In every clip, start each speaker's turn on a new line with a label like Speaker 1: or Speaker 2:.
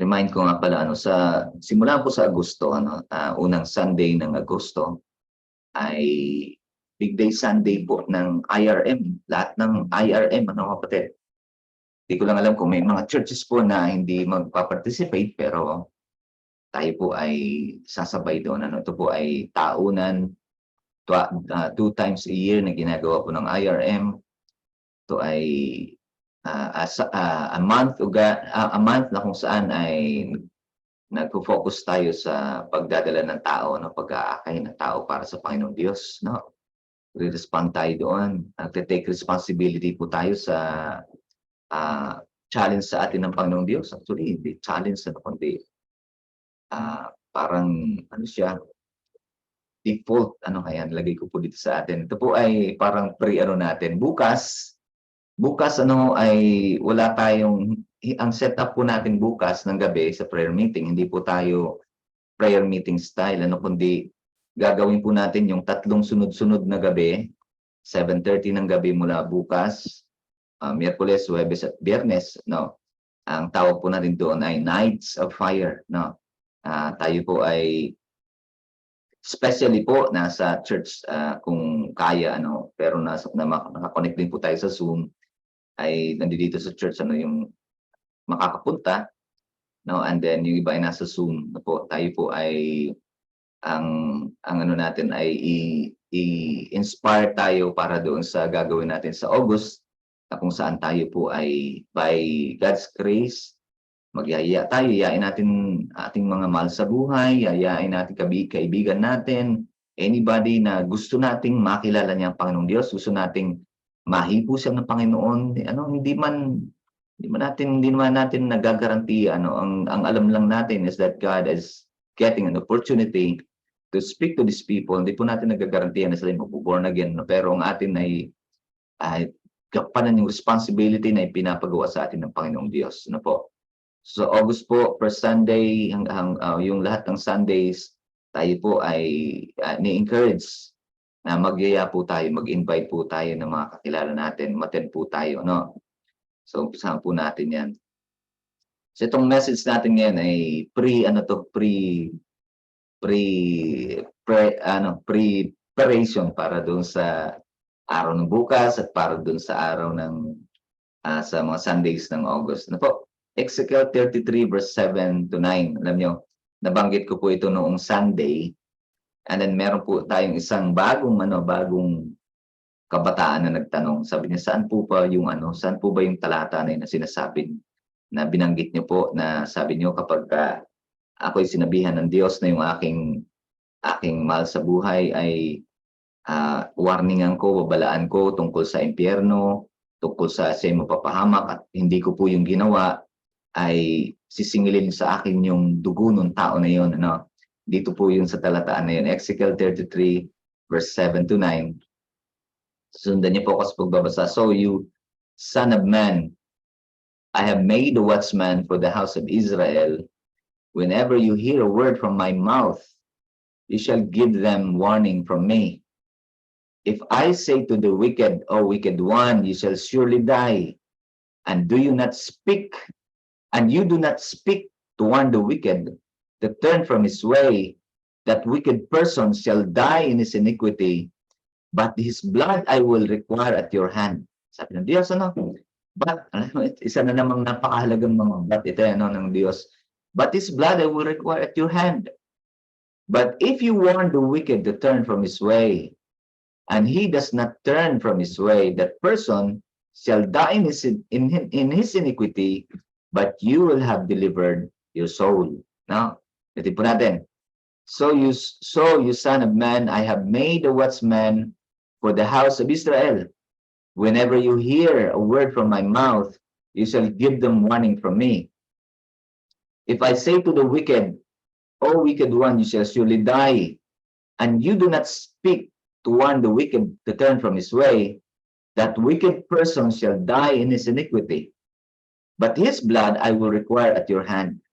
Speaker 1: Remind ko nga pala sa simula po sa Agosto unang Sunday ng Agosto ay Big Day Sunday po ng IRM. Lahat ng IRM kapatid. Di ko lang alam kung may mga churches po na hindi magpa-participate pero tayo po ay sasabay doon. Ito po ay taunan 2 times a year na ginagawa po ng IRM. Ito ay a month na kung saan ay nagfo-focus tayo sa pagdadala ng tao, pag-aakay ng tao para sa Panginoong Diyos. Re-respond tayo doon. Nagte-take responsibility po tayo sa challenge sa atin ng Panginoong Diyos. Actually, hindi challenge kundi parang siya, default, kaya nilagay ko po dito sa atin. Ito po ay parang natin. Bukas ay wala tayong, ang setup po natin bukas ng gabi sa prayer meeting, hindi po tayo prayer meeting style, kundi gagawin po natin yung 3 sunod-sunod na gabi, 7:30 ng gabi mula bukas, Miyerkules, Huwebes at Biyernes, ang tawag po natin doon ay Nights of Fire, tayo po ay especially po nasa church kung kaya pero naka-connect din po tayo sa Zoom, ay nandito sa church yung makakapunta, and then yung iba ay nasa Zoom po. Tayo po ay ang natin ay i-inspire tayo para doon sa gagawin natin sa August, kung saan tayo po ay by God's grace magyaya tayo, yayain natin ating mga mahal sa buhay, yayain natin kaibigan natin, anybody na gusto nating makilala niya ang Panginoong Diyos, gusto nating mahipo siya ng Panginoon, hindi naman natin nagagaranti, ang alam lang natin is that God is getting an opportunity to speak to these people. Hindi po natin nagagarantiyan na sila mag-born again, pero ang atin ay gampanan yung responsibility na ipinapagawa sa atin ng Panginoong Diyos. Po? So August po, first Sunday, yung lahat ng Sundays, tayo po ay ni-encourage na magyaya po tayo, mag-invite po tayo ng mga kakilala natin, maten po tayo, So umpisahan po natin yan. So itong message natin ngayon ay preparation para doon sa araw ng bukas at para doon sa araw ng sa mga Sundays ng August. Po? Ezekiel 33 verse 7 to 9. Alam nyo, nabanggit ko po ito noong Sunday. And then meron po tayong isang bagong kabataan na nagtanong. Sabi niya, saan po ba yung talata na sinasabi na binanggit niyo po, na sabi niyo kapag ako'y sinabihan ng Diyos na yung aking mahal sa buhay ay warningan ko, babalaan ko tungkol sa impyerno, tungkol sa mapapahamak, at hindi ko po yung ginawa, ay sisingilin sa akin yung dugo ng tao na yun. Dito po yun sa talataan na yun, Ezekiel 33 verse 7 to 9. Sundan niyo po ako sa pagbabasa. So you, son of man, I have made a watchman for the house of Israel. Whenever you hear a word from my mouth, you shall give them warning from me. If I say to the wicked, O wicked one, you shall surely die, and you do not speak to warn the wicked to turn from his way, that wicked person shall die in his iniquity, but his blood I will require at your hand. Sabi ng Diyos, But, isa na namang napakahalagang mga but ito ng Diyos. But his blood I will require at your hand. But if you warn the wicked to turn from his way, and he does not turn from his way, that person shall die in his iniquity, but you will have delivered your soul. Now, ito po natin. So you son of man, I have made a watchman for the house of Israel. Whenever you hear a word from my mouth, you shall give them warning from me. If I say to the wicked, O wicked one, you shall surely die, and you do not speak to warn the wicked to turn from his way, that wicked person shall die in his iniquity, but his blood I will require at your hand.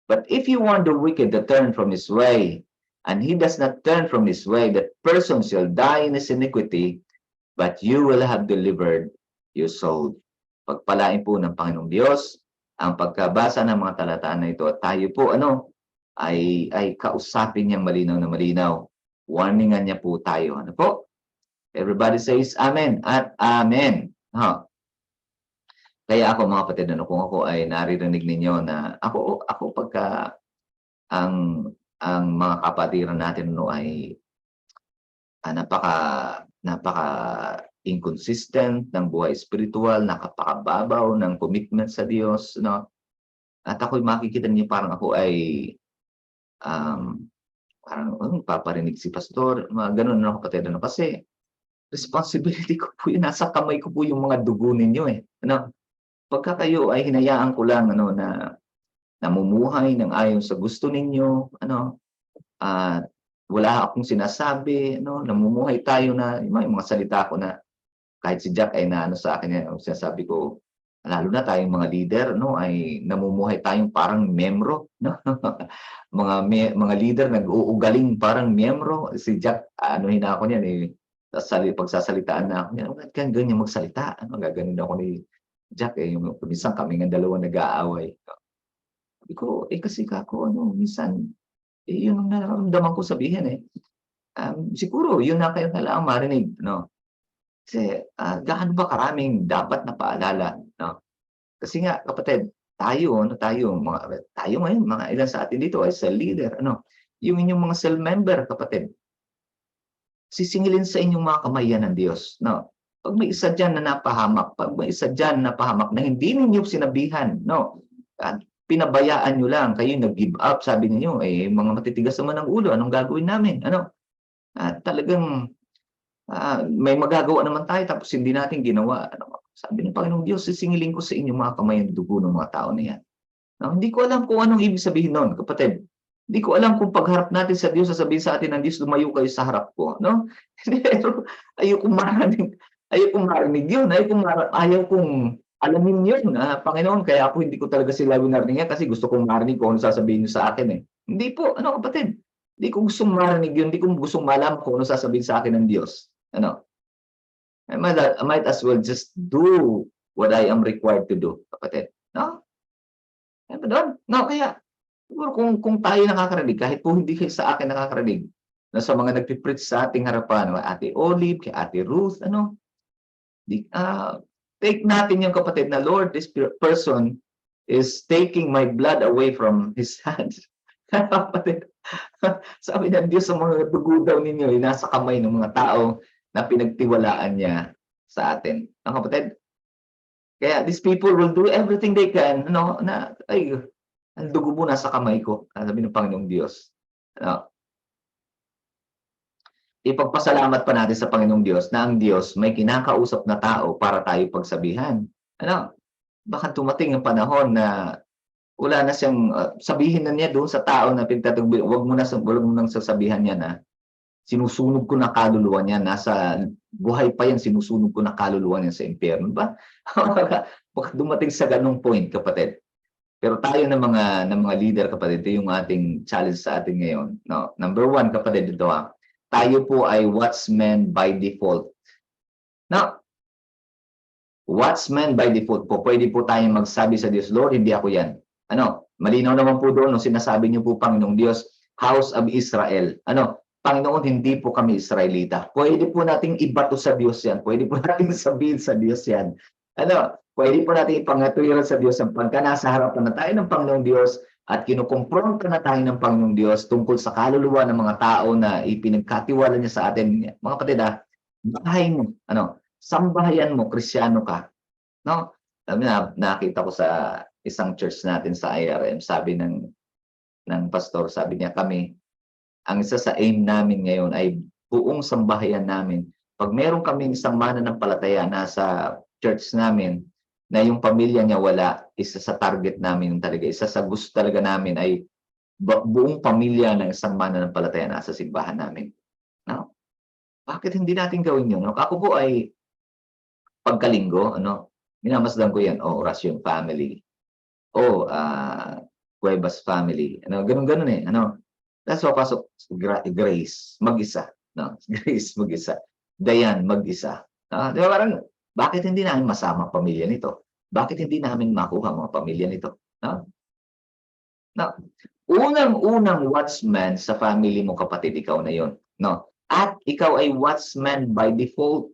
Speaker 1: But if you warn the wicked to turn from his way, and he does not turn from his way, that person shall die in his iniquity, but you will have delivered your soul. Pagpalain po ng Panginoong Diyos ang pagkabasa ng mga talataan na ito at tayo po ay kausapin niyang malinaw na malinaw. Warningan niya po tayo. Ano po? Everybody says amen at amen. Kaya ako mga kapatid, kung ako ay naririnig ninyo na ako pagka ang mga kapatiran natin ay napaka inconsistent ng buhay spiritual, napakababaw ng commitment sa Diyos, no? At ako'y makikita niyo parang ako ay parang paparinig si pastor, mga gano'n kapatid, kasi responsibility ko po yun, nasa kamay ko po yung mga dugo ninyo pagka kayo ay hinayaan ko lang na namumuhay ng ayon sa gusto ninyo, at wala akong sinasabi, namumuhay tayo na yung mga salita ko na kahit si Jack ay sa akin sinasabi ko, lalo na tayong mga leader, ay namumuhay tayong parang miyembro, mga leader nag-uugaling parang miyembro. Si Jack, anuhin ako niyan pagsasalitaan na ako niyan, "Bakit ka ganyan magsalita?" Gaganon ako ni Jack yung minsan kami ng dalawa nag-aaway. Sabi ko, kasi kako minsan, yun ang nararamdaman ko sabihin siguro yun na kayo kailangang marinig, Kasi, gaano ba karaming dapat na paalala, Kasi nga kapatid, tayo ngayon, mga ilan sa atin dito ay cell leader, yung inyong mga cell member kapatid, sisingilin sa inyong mga kamay yan ng Diyos, 'Pag may isa diyan na napahamak na hindi ninyo sinabihan, at pinabayaan niyo lang, kayo nag-give up, sabi niyo, mga matitigas naman ang ulo, anong gagawin namin, At talagang, may magagawa naman tayo tapos hindi natin ginawa, Sabi ng Panginoong Diyos, sisingilin ko sa inyong mga kamay ang dugo ng mga tao na yan. Hindi ko alam kung anong ibig sabihin nun, kapatid. Hindi ko alam kung pagharap natin sa Diyos, sasabihin sa atin ng Diyos, lumayo kayo sa harap ko, Pero ayokong marinig yun, ayaw kong alamin yun, Panginoon, kaya ako hindi ko talaga sila winarningan kasi gusto kong marinig kung ano sasabihin niyo sa akin. Hindi po, kapatid, hindi ko gustong marinig yun, hindi ko gustong malaman kung ano sasabihin sa akin ng Diyos. I might as well just do what I am required to do, kapatid, Ano ba doon? Kaya siguro kung tayo nakakarinig, kahit po hindi kayo sa akin nakakarinig, sa mga nagpi-preach sa ating harapan, Ate Olive, kay Ate Ruth, take natin yung kapatid na, Lord, this person is taking my blood away from his hands. Kapatid, sabi ng Diyos sa mga dugo daw ninyo, nasa kamay ng mga tao na pinagtiwalaan niya sa atin. Kapatid? Kaya these people will do everything they can, ang dugo mo nasa kamay ko, sabi ng Panginoong Diyos. Ipagpasalamat pa natin sa Panginoong Diyos na ang Diyos may kinakausap na tao para tayo pagsabihan. Baka dumating ang panahon na wala na siyang sabihin na niya doon sa tao na pinagtatanggol, wag mo nang sasabihan niya na sinusunog ko na kaluluwa niya, nasa buhay pa yan, sinusunog ko na kaluluwa niya sa impyerno, ba? Baka dumating sa ganung point, kapatid. Pero tayo ng mga leader, kapatid, ito yung ating challenge sa atin ngayon. Number one, kapatid, ito tayo po ay watchmen by default. Watchmen by default po. Pwede po tayong magsabi sa Diyos, Lord, hindi ako yan. Malinaw naman po doon, sinasabi niyo po, Panginoong Diyos, House of Israel. Panginoon, hindi po kami Israelita. Pwede po nating ibato sa Diyos yan. Pwede po nating sabihin sa Diyos yan. Pwede po nating ipangatwiran sa Diyos ang pagka nasa harapan na tayo ng Panginoong Diyos at kinukumpronta na tayo ng Panginoong Diyos tungkol sa kaluluwa ng mga tao na ipinagkatiwala niya sa atin. Mga kapatid, bahay mo, sambahayan mo, Krisyano ka. Nakita ko sa isang church natin sa IRM, sabi ng pastor, sabi niya, ang isa sa aim namin ngayon ay buong sambahayan namin. Pag meron kaming isang mananampalataya nasa church namin, na yung pamilya niya wala, isa sa target namin talaga, isa sa gusto talaga namin ay buong pamilya ng isang mananampalataya nasa simbahan namin. Bakit hindi natin gawin yun? Ako po ay pagkalinggo, minamasdan ko yan, orasyon family, Cuevas family, ganun-ganun That's why pasok Grace, mag-isa, Grace, mag-isa, Dayan, mag-isa. Di ba parang, bakit hindi namin masama pamilya nito? Bakit hindi namin makuha mga pamilya nito? No? No. Unang-unang watchman sa family mo kapatid, ikaw na yon, no? At ikaw ay watchman by default,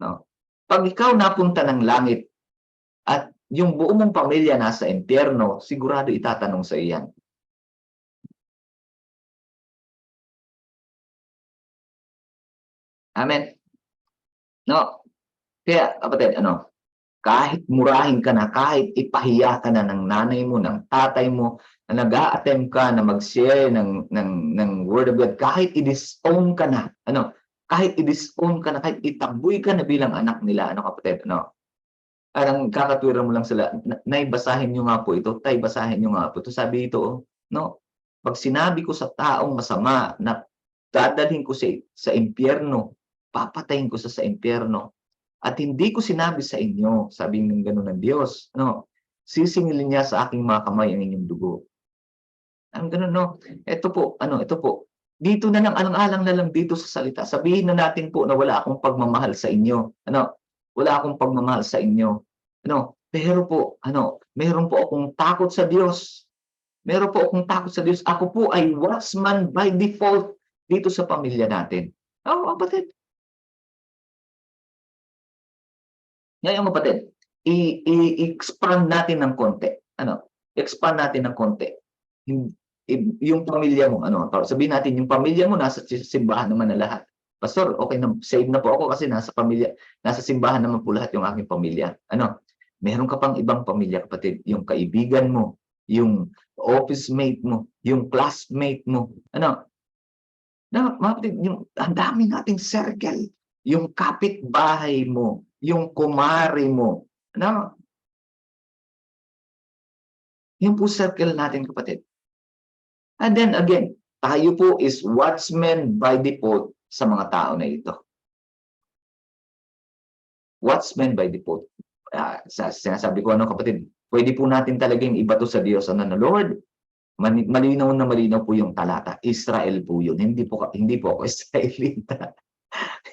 Speaker 1: no? 'Pag ikaw napunta ng langit at yung buo mong pamilya nasa impyerno, sigurado itatanong sa iyo 'yan. Amen? No? Kaya kapatid ano, kahit murahin ka na, kahit ipahiya ka na ng nanay mo, ng tatay mo, na nag-a-attempt ka na mag-share ng word of God, kahit i-disown ka na, ano, kahit i-disown ka na, kahit itaboy ka na bilang anak nila, ano kapatid, ano, parang kakatwiran mo lang sila, "Nay, basahin niyo nga po ito, tay, basahin niyo nga po ito." Sabi ito, oh, no, "Pag sinabi ko sa taong masama na dadalhin ko sa impyerno, papatayin ko sa impyerno. At hindi ko sinabi sa inyo," sabi ng gano'n ng Diyos, no, "sisingilin niya sa aking mga kamay ang inyong dugo." Ang gano'n, no? Ito po, ano, ito po, dito na lang, alang-alang na lang dito sa salita. Sabihin na natin po na wala akong pagmamahal sa inyo, ano, wala akong pagmamahal sa inyo, ano, pero po, ano, meron po akong takot sa Diyos. Meron po akong takot sa Diyos. Ako po ay watchman by default dito sa pamilya natin. Oo, kapatid. Ngayon kapatid, i-expand natin ng konti. Ano, expand natin ng konti. Hin yung pamilya mo ano, sabihin natin yung pamilya mo nasa simbahan naman na lahat. "Pastor, okey na, save na po ako kasi nasa simbahan naman po lahat yung aking pamilya." Ano, meron ka pang ibang pamilya kapatid, yung kaibigan mo, yung office mate mo, yung classmate mo, ano, na mga kapatid, yung ang dami nating circle, yung kapitbahay mo, yung kumare mo, ano, yun po circle natin kapatid. And then again, tayo po is watchmen by default sa mga tao na ito. Watchmen by default. Sa sinasabi ko ano kapatid, pwede po natin talagang ibato sa Diyos ano na, "Lord, malinaw na malinaw po yung talata, Israel po yun, hindi po ako Israelita."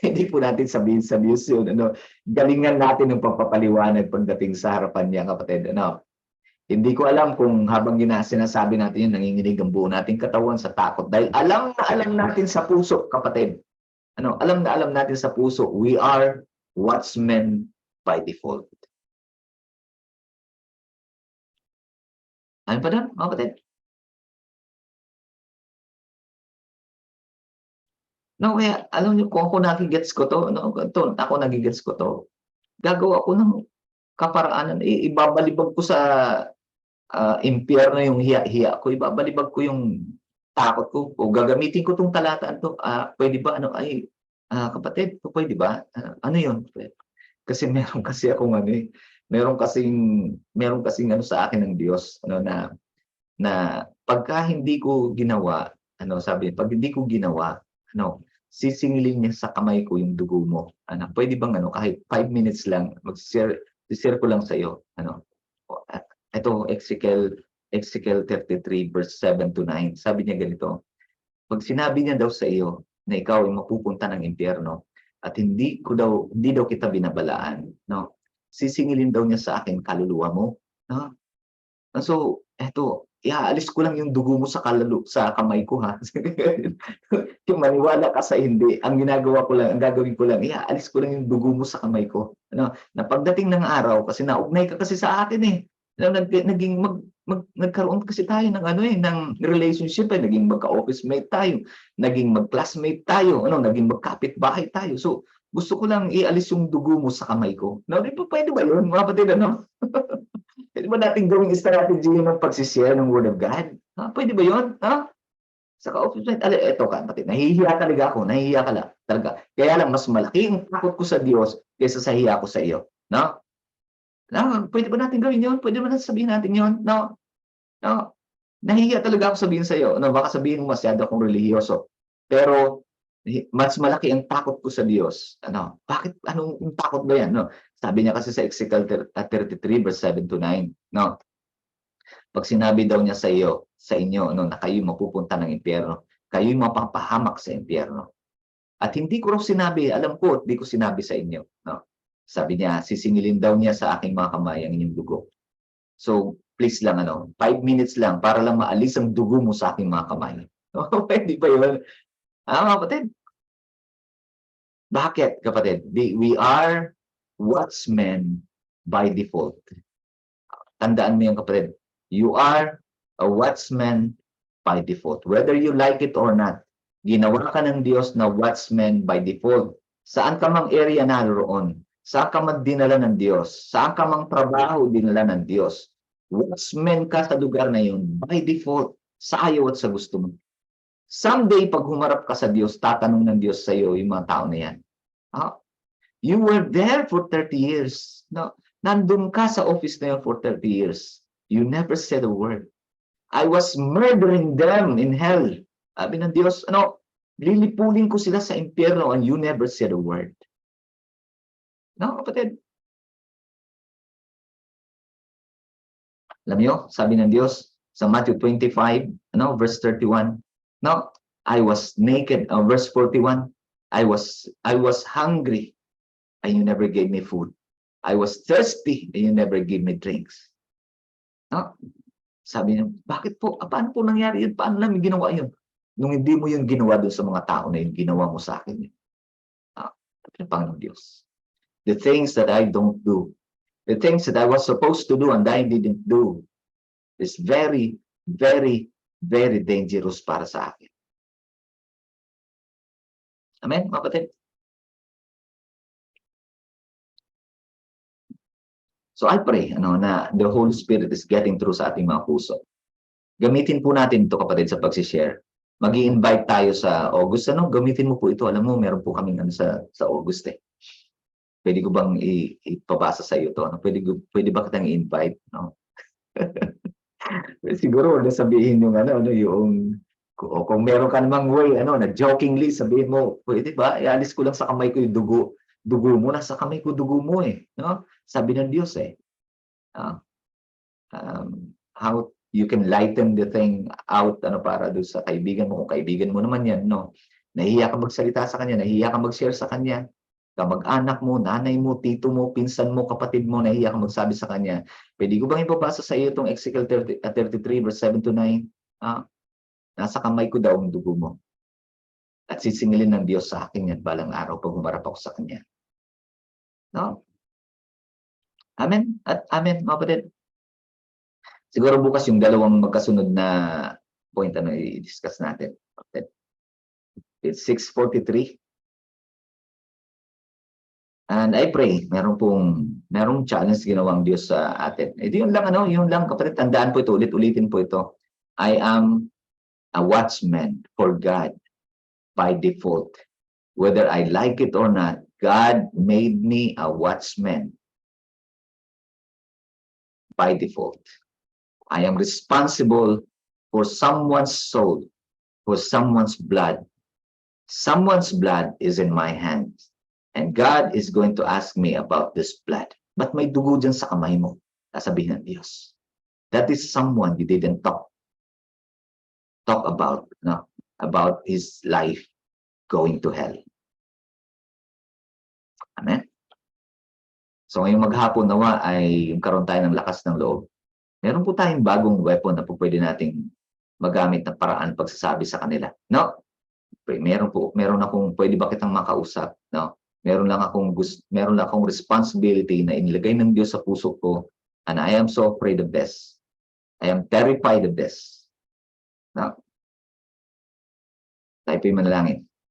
Speaker 1: Hindi po natin sabihin sa Diyos yun ano, galingan natin ng pagpapaliwanag pagdating sa harapan niya kapatid ano. Hindi ko alam kung habang sinasabi natin yun, nanginginig ang buo nating katawan sa takot dahil alam na alam natin sa puso kapatid, ano, alam na alam natin sa puso, we are watchmen by default. Ano pa dun mga kapatid? No, kaya alam niyo kung ako nage-gets ko 'to 'no, ako nage-gets ko 'to, gagawa ko ng kaparaanan, ibabalibag ko sa impyerno yung hiya-hiya ko, ibabalibag ko yung takot ko o gagamitin ko 'tong talataan 'to, puwede ba ano, ay, kapatid, puwede ba? Ano yun? Kasi meron kasi akong ano, eh, meron kasing ano sa akin ng Diyos ano na pagka hindi ko ginawa, ano sabi, 'pag hindi ko ginawa, ano, sisingilin niya sa kamay ko yung dugo mo. Ano, puwede bang ano, kahit 5 minutes lang i-share ko lang sa'yo ano, o eto Ezekiel 33 verse 7 to 9. Sabi niya ganito, "'Pag sinabi niya daw sa iyo na ikaw ay mapupunta ng impyerno at hindi daw kita binabalaan, 'no, sisingilin daw niya sa akin kaluluwa mo." 'No? So, eto, iaalis ko lang yung dugo mo sa kamay ko, ha. Yung maniwala ka sa hindi, ang gagawin ko lang, iaalis ko lang yung dugo mo sa kamay ko, ano, na pagdating ng araw kasi naugnay ka kasi sa atin, eh, na naging nagkaroon kasi tayo ng ano, eh, ng relationship, eh, naging magka-office mate tayo, naging mag-classmate tayo, ano, naging magkapitbahay tayo. So, gusto ko lang ialis yung dugo mo sa kamay ko. No, 'di ba puwede ba yun mga kapatid, ano? Puwede ba nating gawing strategy yun ng pagse-share ng word of God? Puwede ba yun, ha? Saka opposite eto kapatid, nahihiya talaga ako, nahihiya ka lang talaga. Kaya lang mas malaki ang takot ko sa Diyos kaysa sa hiya ko sa iyo, 'no? Puwede ba natin gawin yun? Puwede ba natin sabihin natin yun, 'no? 'No? Nahihiya talaga ako sabihin sa iyo, 'no, baka sabihin mo masyado akong relihiyoso. Pero mas malaki ang takot ko sa Diyos, ano. Bakit anong takot ba 'yan, 'no? Sabi niya kasi sa Ezekiel 33 verse 7 to 9, 'no? 'Pag sinabi daw niya sa inyo, 'no, na kayo'y mapupunta ng impyerno, kayo'y mapapahamak sa impyerno. At hindi ko raw sinabi, alam ko at di ko sinabi sa inyo, 'no. Sabi niya, sisingilin daw niya sa aking mga kamay ang inyong dugo. So, please lang, 5 minutes lang para lang maalis ang dugo mo sa aking mga kamay. Pwede ba yun? Kapatid. Bakit, kapatid? We are watchmen by default. Tandaan mo yan, kapatid. You are a watchman by default. Whether you like it or not, ginawa ka ng Diyos na watchman by default. Saan ka mang area naroon, saan ka man dinala ng Diyos, saan ka mang trabaho dinala ng Diyos, watchman ka sa lugar na yun by default, sa ayaw at sa gusto mo. Someday, pag humarap ka sa Diyos, tatanong ng Diyos sa iyo yung mga tao na yan. You were there for 30 years. No? Nandun ka sa office na yun for 30 years. You never said a word. I was murdering them in hell. Sabi ng Diyos, lilipulin ko sila sa impyerno and you never said a word. No, kapatid. Alam niyo, sabi ng Diyos sa Matthew 25, verse 31, no, I was naked, verse 41, I was hungry and you never gave me food. I was thirsty and you never gave me drinks. No? Sabi niya, bakit po? Paano po nangyari yun? Paano namin ginawa yun? Nung hindi mo yung ginawa doon sa mga tao na yun, ginawa mo sa akin yun. Panginoon Diyos. The things that I don't do, the things that I was supposed to do and I didn't do, is very, very, very dangerous para sa akin. Amen, mga kapatid? So I pray na the Holy Spirit is getting through sa ating mga puso. Gamitin po natin ito, kapatid, sa pag-share. Mag-i-invite tayo sa August. Gamitin mo po ito. Alam mo, meron po kaming sa August eh. Pwede ko bang ipabasa sa iyo ito? Pwede ba kitang i-invite? No? Siguro, sabihin yung yung kung meron ka namang way, na jokingly sabihin mo, pwede ba? Ialis ko lang sa kamay ko yung dugo mo, nasa kamay ko dugo mo eh. No? Sabi ng Diyos eh. How you can lighten the thing out para doon sa kaibigan mo. Kung kaibigan mo naman yan, no? Nahihiya ka magsalita sa kanya, nahihiya ka mag-share sa kanya. Kamag-anak mo, nanay mo, tito mo, pinsan mo, kapatid mo, nahihiya ka magsabi sa kanya. Pwede ko bang ipabasa sa iyo itong Ezekiel 33 verse 7 to 9? Nasa kamay ko daw ang dugo mo. At sisingilin ng Diyos sa akin yan balang araw pag humarap ako sa kanya. No? Amen? At amen, mga kapatid. Siguro bukas yung dalawang magkasunod na point i-discuss natin. Okay. It's 6:43. And I pray, merong challenge ginawang Diyos sa atin. Yun lang kapatid, tandaan po ito, ulit-ulitin po ito. I am a watchman for God by default. Whether I like it or not, God made me a watchman by default. I am responsible for someone's soul, for someone's blood. Someone's blood is in my hands. And God is going to ask me about this blood. But may dugo dyan sa kamay mo, sasabihin ng Diyos. That is someone you didn't talk about, about his life going to hell. Amen? So ngayong maghapon nawa ay karoon tayo ng lakas ng loob. Meron po tayong bagong weapon na po pwede nating magamit ng paraan pagsasabi sa kanila. No? Meron akong pwede ba kitang makausap, no? Meron lang akong responsibility na inilagay ng Diyos sa puso ko, and I am so afraid of this. I am terrified of this. No? Tayo po'y manalangin.